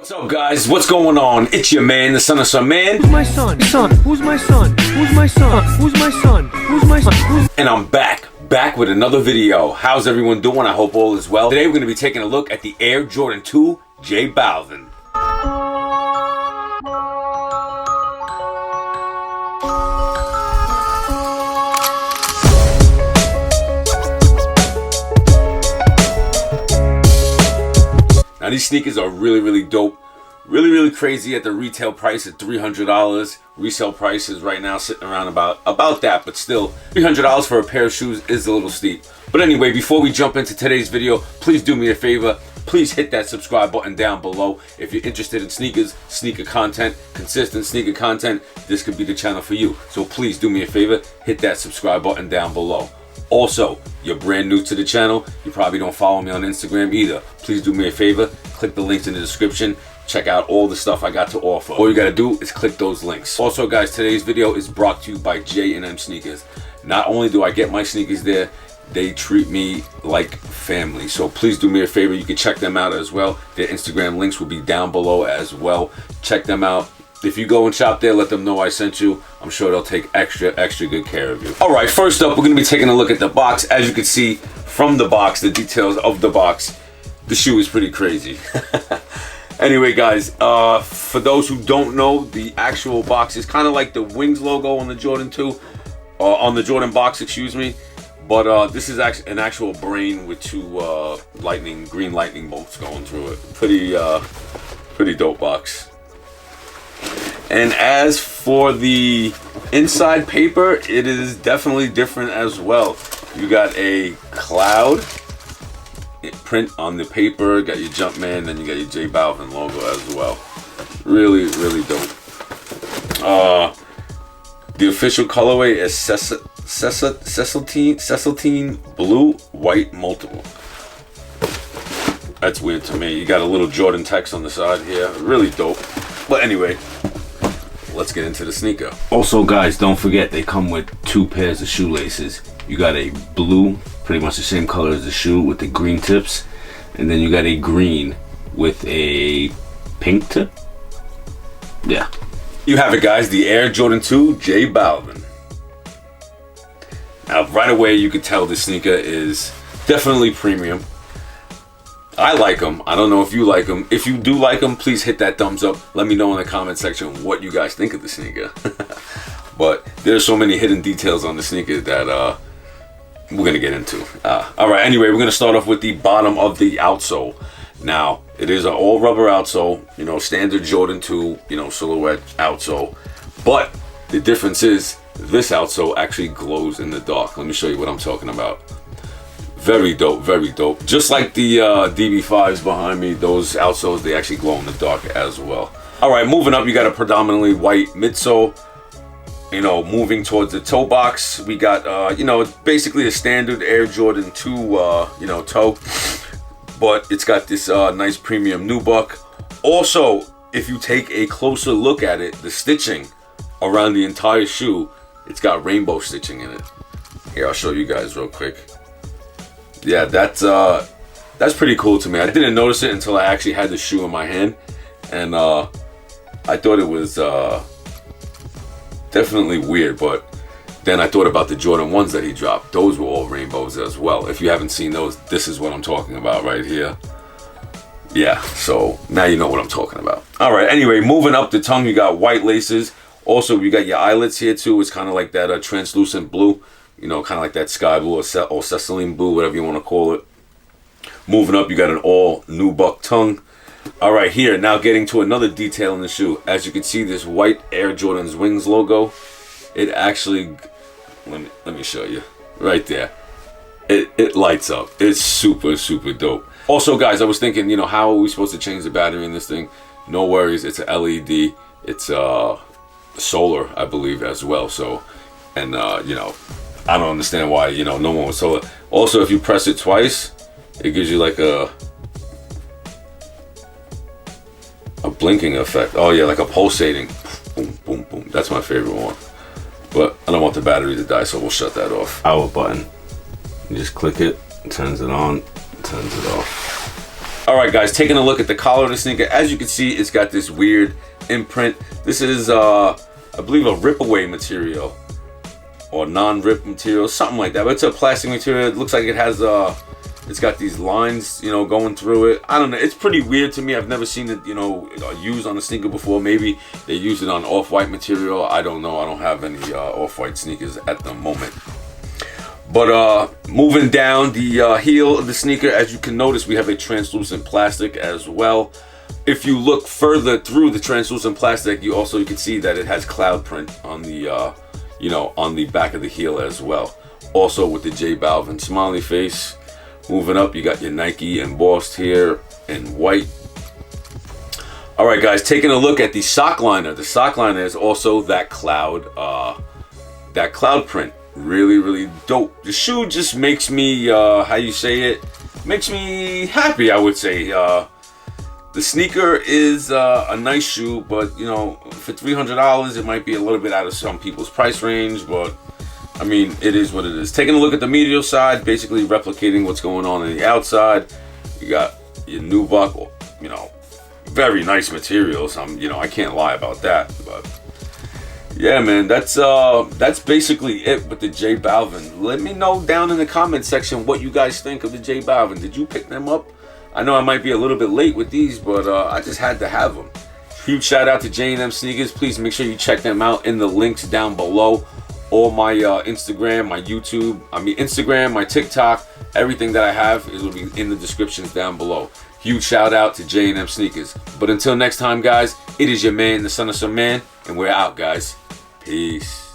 What's up, guys? What's going on? It's your man, the son of some man. Who's my son? Who's my son? Who's my son? Who's my son? Who's my son? And I'm back with another video. How's everyone doing? I hope all is well. Today we're going to be taking a look at the Air Jordan 2 JBALVIN. Now these sneakers are really dope. Really crazy at the retail price at $300. Resale price is right now sitting around about that, but still $300 for a pair of shoes is a little steep. But anyway, before we jump into today's video, please do me a favor. Please hit that subscribe button down below. If you're interested in sneakers, sneaker content, consistent sneaker content, this could be the channel for you. So please do me a favor, hit that subscribe button down below. Also, you're brand new to the channel, you probably don't follow me on Instagram either. Please do me a favor, click the links in the description. Check out all the stuff I got to offer. All you gotta do is click those links. Also, guys, today's video is brought to you by J&M Sneakers. Not only do I get my sneakers there, they treat me like family. So please do me a favor, you can check them out as well. Their Instagram links will be down below as well. Check them out. If you go and shop there, let them know I sent you. I'm sure they'll take extra good care of you. All right, first up, we're gonna be taking a look at the box. As you can see from the box, the details of the box, the shoe is pretty crazy. Anyway, guys, for those who don't know, the actual box is kind of like the Wings logo on the Jordan 2, on the Jordan box, excuse me. But this is actually an actual brain with two green lightning bolts going through it. Pretty dope box. And as for the inside paper, it is definitely different as well. You got a cloud print on the paper, got your Jumpman, then you got your JBALVIN logo as well. Really dope. The official colorway is Ceciltine blue, white multiple. That's weird to me. You got a little Jordan text on the side here. Really dope. But anyway, let's get into the sneaker. Also, guys, don't forget they come with two pairs of shoelaces. You got a blue, pretty much the same color as the shoe with the green tips, and then you got a green with a pink tip. Yeah, you have it, guys, the Air Jordan 2 JBALVIN. Now right away you can tell this sneaker is definitely premium. I like them. I don't know if you like them. If you do like them, please hit that thumbs up. Let me know in the comment section what you guys think of the sneaker. But there's so many hidden details on the sneaker that we're gonna get into. All right, anyway, we're gonna start off with the bottom of the outsole. Now, it is an all rubber outsole, you know, standard Jordan 2, you know, silhouette outsole. But the difference is this outsole actually glows in the dark. Let me show you what I'm talking about. Very dope. Just like the DB5s behind me, those outsoles, they actually glow in the dark as well. All right, moving up, you got a predominantly white midsole. You know, moving towards the toe box, we got, you know, basically a standard Air Jordan 2, you know, toe. But it's got this nice premium nubuck. Also, if you take a closer look at it, the stitching around the entire shoe, it's got rainbow stitching in it. Here, I'll show you guys real quick. Yeah, that's pretty cool to me. I didn't notice it until I actually had the shoe in my hand, and I thought it was definitely weird. But then I thought about the Jordan 1s that he dropped. Those were all rainbows as well. If you haven't seen those, this is what I'm talking about right here. Yeah, so now you know what I'm talking about. All right, anyway, moving up the tongue, you got white laces. Also, you got your eyelets here too. It's kind of like that translucent blue. You know, kind of like that sky blue or Cecilene blue, whatever you want to call it. Moving up, you got an all nubuck tongue. All right, here, now getting to another detail in the shoe. As you can see, this white Air Jordan's Wings logo, it actually, let me show you, right there. It lights up. It's super dope. Also, guys, I was thinking, you know, how are we supposed to change the battery in this thing? No worries, it's a LED. It's solar, I believe, as well. So, and you know, I don't understand why, you know, no one was solar. Also, if you press it twice, it gives you like a blinking effect. Oh yeah, like a pulsating. Boom. That's my favorite one. But I don't want the battery to die, so we'll shut that off. Power button. You just click it, it turns it on, turns it off. Alright guys, taking a look at the collar of the sneaker. As you can see, it's got this weird imprint. This is I believe a rip away material or non-rip material, something like that, but it's a plastic material. It looks like it has it's got these lines, you know, going through it. I don't know, it's pretty weird to me. I've never seen it, you know, used on a sneaker before. Maybe they use it on off-white material, I don't know. I don't have any off-white sneakers at the moment. But moving down the heel of the sneaker, as you can notice, we have a translucent plastic as well. If you look further through the translucent plastic, you can see that it has cloud print on the you know, on the back of the heel as well. Also with the JBALVIN smiley face. Moving up, you got your Nike embossed here in white. All right, guys, taking a look at the sock liner. The sock liner is also that cloud print. Really, really dope. The shoe just makes me, how you say it, makes me happy, I would say. The sneaker is a nice shoe, but you know, for $300, it might be a little bit out of some people's price range, but I mean, it is what it is. Taking a look at the medial side, basically replicating what's going on the outside. You got your nubuck, you know, very nice materials. You know, I can't lie about that, but yeah, man, that's basically it with the JBALVIN. Let me know down in the comment section what you guys think of the JBALVIN. Did you pick them up? I know I might be a little bit late with these, but I just had to have them. Huge shout out to J&M Sneakers. Please make sure you check them out in the links down below. All my Instagram, my YouTube, Instagram, my TikTok, everything that I have will be in the descriptions down below. Huge shout out to J&M Sneakers. But until next time, guys, it is your man, the son of some man, and we're out, guys. Peace.